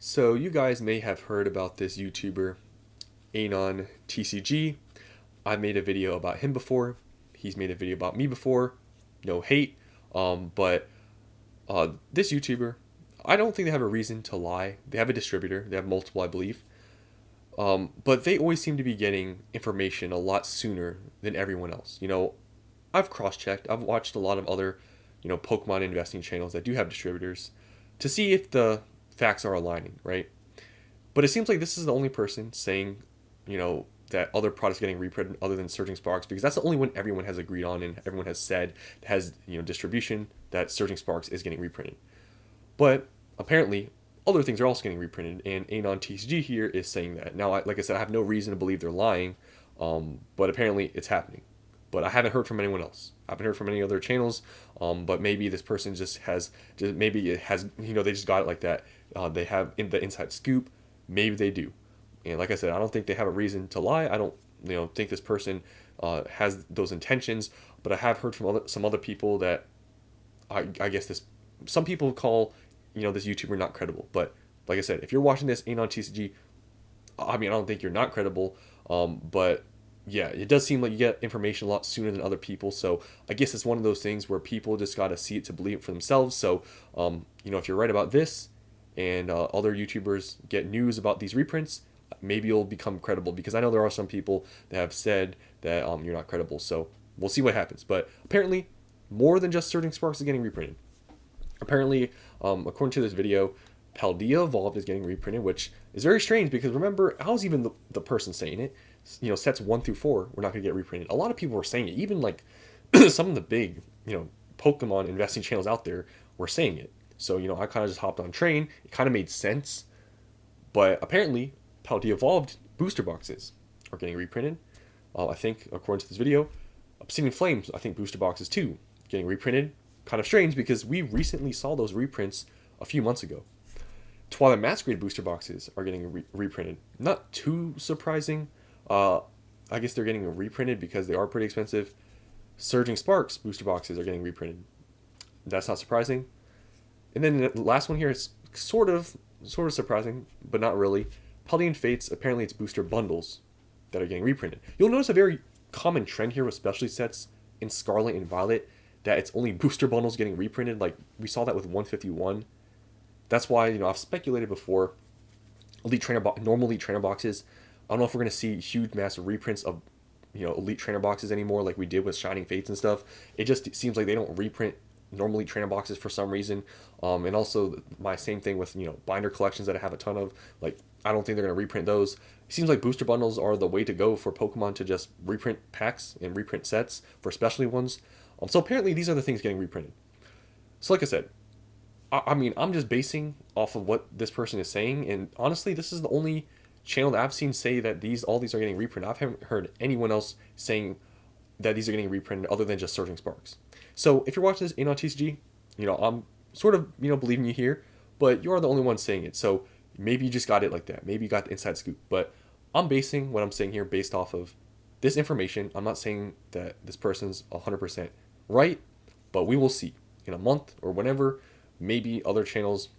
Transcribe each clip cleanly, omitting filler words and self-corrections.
So you guys may have heard about this YouTuber, Anon TCG. I made a video about him before. He's made a video about me before. No hate. But this YouTuber, I don't think they have a reason to lie. They have a distributor. They have multiple, I believe. But they always seem to be getting information a lot sooner than everyone else. I've cross-checked. I've watched a lot of other, Pokemon investing channels that do have distributors to see if the facts are aligning, right? But it seems like this is the only person saying, that other products getting reprinted other than Surging Sparks, because that's the only one everyone has agreed on and everyone has said has, distribution, that Surging Sparks is getting reprinted. But apparently, other things are also getting reprinted, and Anon TCG here is saying that. Now, like I said, I have no reason to believe they're lying, but apparently it's happening. But I haven't heard from anyone else. I haven't heard from any other channels, but maybe this person maybe it has, they just got it like that. They have in the inside scoop. Maybe they do. And like I said, I don't think they have a reason to lie. I don't, think this person has those intentions. But I have heard from some other people that I guess some people call, this YouTuber not credible. But like I said, if you're watching this Anon TCG, I don't think you're not credible. But yeah, it does seem like you get information a lot sooner than other people. So I guess it's one of those things where people just got to see it to believe it for themselves. So, if you're right about this and other YouTubers get news about these reprints, maybe you'll become credible, because I know there are some people that have said that you're not credible. So we'll see what happens. But apparently, more than just Surging Sparks is getting reprinted. Apparently, according to this video, Paldea Evolved is getting reprinted, which is very strange because remember, I was even the person saying it. Sets 1 through 4 were not going to get reprinted. A lot of people were saying it. Even like some of the big, Pokemon investing channels out there were saying it. So, I kind of just hopped on train. It kind of made sense. But apparently, Paldea Evolved booster boxes are getting reprinted. I think, according to this video, Obsidian Flames, I think booster boxes too, getting reprinted. Kind of strange because we recently saw those reprints a few months ago. Twilight Masquerade booster boxes are getting reprinted. Not too surprising. I guess they're getting reprinted because they are pretty expensive. Surging Sparks booster boxes are getting reprinted. That's not surprising. And then the last one here is sort of surprising, but not really. Paldean Fates, apparently it's booster bundles that are getting reprinted. You'll notice a very common trend here with specialty sets in Scarlet and Violet, that it's only booster bundles getting reprinted. Like, we saw that with 151. That's why, I've speculated before, normal Elite Trainer boxes, I don't know if we're going to see huge, massive reprints of, Elite Trainer boxes anymore like we did with Shining Fates and stuff. It just seems like they don't reprint normal Elite Trainer boxes for some reason. And also, my same thing with, binder collections that I have a ton of. Like, I don't think they're going to reprint those. It seems like booster bundles are the way to go for Pokemon to just reprint packs and reprint sets for specialty ones. So apparently, these are the things getting reprinted. So like I said, I'm just basing off of what this person is saying, and honestly, this is the only channel that I've seen say that all these are getting reprinted. I haven't heard anyone else saying that these are getting reprinted other than just Surging Sparks. So if you're watching this Anon TCG, I'm sort of, believing you here, but you are the only one saying it. So maybe you just got it like that. Maybe you got the inside scoop. But I'm basing what I'm saying here based off of this information. I'm not saying that this person's 100% right, but we will see in a month or whenever. Maybe other channels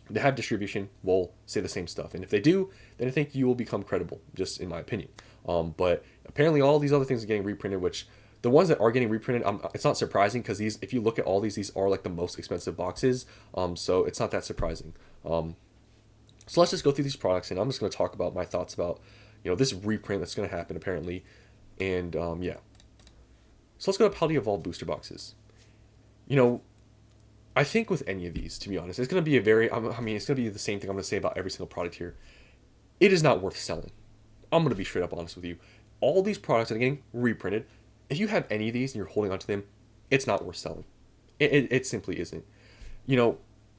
that have distribution will say the same stuff, and if they do, then I think you will become credible, just in my opinion. But apparently all these other things are getting reprinted, which the ones that are getting reprinted, it's not surprising, because if you look at all these are like the most expensive boxes, so it's not that surprising. So let's just go through these products, and I'm just going to talk about my thoughts about this reprint that's going to happen apparently. And yeah, so let's go to Paldea Evolved booster boxes. I think with any of these, to be honest, it's going to be it's going to be the same thing I'm going to say about every single product here. It is not worth selling. I'm going to be straight up honest with you. All these products that are getting reprinted, if you have any of these and you're holding onto them, it's not worth selling. It simply isn't.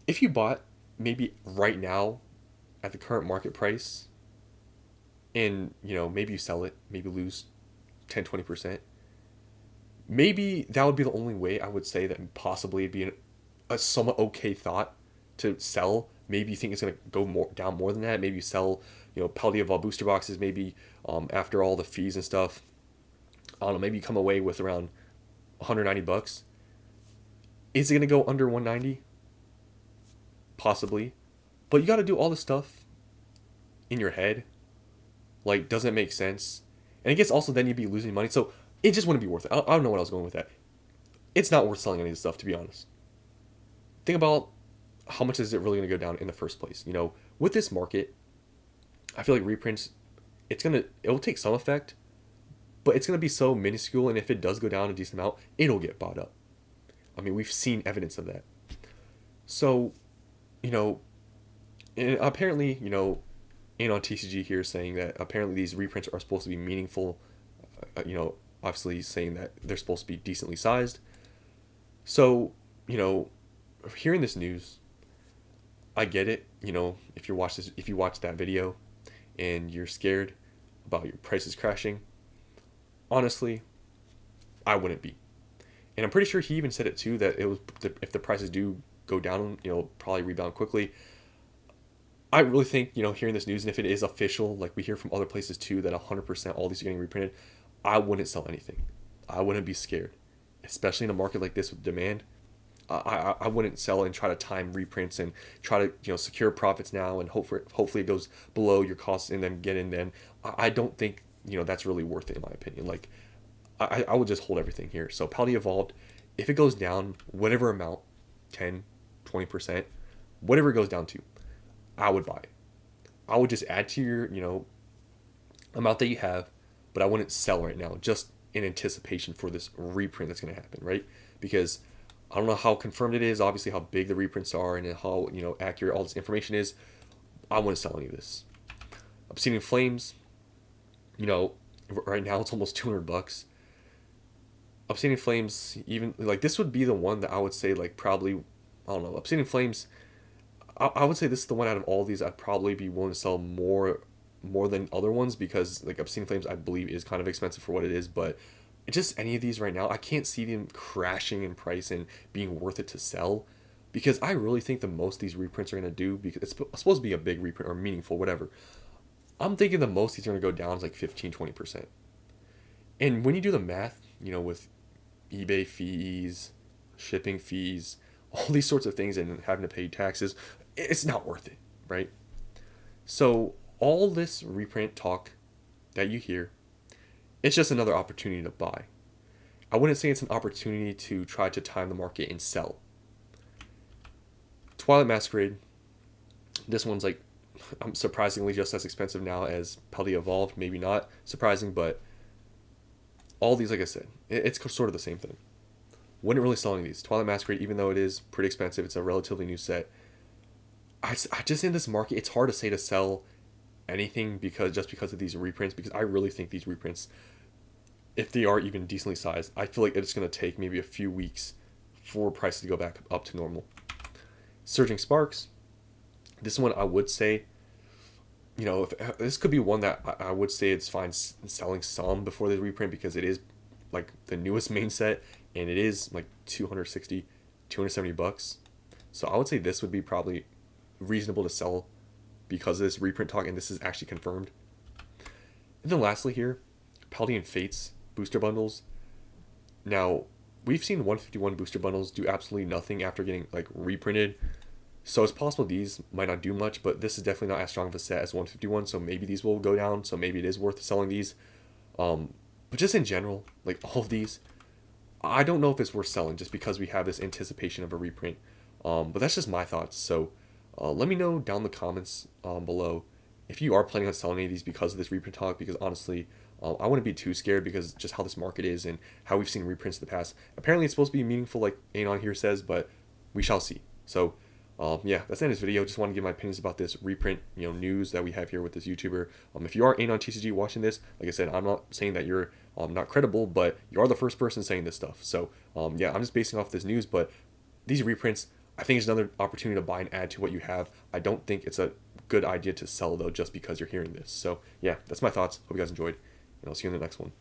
If you bought maybe right now at the current market price, and, maybe you sell it, maybe lose 10, 20%, maybe that would be the only way I would say that possibly it'd be a somewhat okay thought to sell. Maybe you think it's going to go down more than that. Maybe you sell, Paldea Evolved booster boxes, maybe after all the fees and stuff. I don't know, maybe you come away with around $190. Is it going to go under 190? Possibly. But you got to do all this stuff in your head. Like, doesn't it make sense? And I guess also then you'd be losing money. So it just wouldn't be worth it. I don't know what I was going with that. It's not worth selling any of this stuff, to be honest. Think about how much is it really going to go down in the first place. You know, with this market, I feel like reprints, it will take some effect, but it's gonna be so minuscule. And if it does go down a decent amount, it'll get bought up. I mean, we've seen evidence of that. So, you know, and apparently, you know, and on TCG here saying that apparently these reprints are supposed to be meaningful. You know, obviously saying that they're supposed to be decently sized. So, you know, hearing this news, I get it. You know, if you watch that video, and you're scared about your prices crashing, honestly, I wouldn't be. And I'm pretty sure he even said it too, that it was if the prices do go down, you know, probably rebound quickly. I really think, you know, hearing this news, and if it is official, like we hear from other places too, that 100% all these are getting reprinted, I wouldn't sell anything. I wouldn't be scared, especially in a market like this with demand. I wouldn't sell and try to time reprints and try to, you know, secure profits now and hopefully it goes below your costs and then get in then. I don't think, you know, that's really worth it in my opinion. Like I would just hold everything here. So Pally Evolved, if it goes down whatever amount, 10, 20%, whatever it goes down to, I would buy it. I would just add to your, you know, amount that you have, but I wouldn't sell right now just in anticipation for this reprint that's going to happen, right? Because I don't know how confirmed it is, obviously how big the reprints are and how, you know, accurate all this information is. I wouldn't sell any of this. Obsidian Flames, you know, right now it's almost $200. Obsidian Flames, even like this would be the one that I would say like probably, I don't know, Obsidian Flames, I would say this is the one out of all these I'd probably be willing to sell more than other ones, because like Obsidian Flames I believe is kind of expensive for what it is, but just any of these right now, I can't see them crashing in price and being worth it to sell, because I really think the most these reprints are going to do, because it's supposed to be a big reprint or meaningful, whatever. I'm thinking the most these are going to go down is like 15-20%. And when you do the math, you know, with eBay fees, shipping fees, all these sorts of things and having to pay taxes, it's not worth it, right? So all this reprint talk that you hear, it's just another opportunity to buy. I wouldn't say it's an opportunity to try to time the market and sell. Twilight Masquerade, this one's like surprisingly just as expensive now as Pally Evolved. Maybe not surprising, but all these, like I said, it's sort of the same thing. Wouldn't really sell any of these. Twilight Masquerade, even though it is pretty expensive, it's a relatively new set. I just in this market, it's hard to say to sell anything because of these reprints, because I really think these reprints, if they are even decently sized, I feel like it's going to take maybe a few weeks for prices to go back up to normal. Surging Sparks, this one I would say, you know, if this could be one that I would say it's fine selling some before the reprint, because it is like the newest main set and it is like $270. So I would say this would be probably reasonable to sell because of this reprint talk, and this is actually confirmed. And then lastly here, Paldean Fates booster bundles. Now, we've seen 151 booster bundles do absolutely nothing after getting like reprinted. So it's possible these might not do much, but this is definitely not as strong of a set as 151, so maybe these will go down, so maybe it is worth selling these. But just in general, like all of these, I don't know if it's worth selling just because we have this anticipation of a reprint. But that's just my thoughts. So let me know down in the comments below if you are planning on selling any of these because of this reprint talk, because honestly, I wouldn't be too scared because just how this market is and how we've seen reprints in the past. Apparently it's supposed to be meaningful like Anon here says, but we shall see. So yeah, that's the end of this video. Just want to give my opinions about this reprint, you know, news that we have here with this YouTuber. If you are Anon TCG watching this, like I said, I'm not saying that you're not credible, but you are the first person saying this stuff. So yeah, I'm just basing off this news, but these reprints, I think it's another opportunity to buy and add to what you have. I don't think it's a good idea to sell though, just because you're hearing this. So yeah, that's my thoughts. Hope you guys enjoyed, and I'll see you in the next one.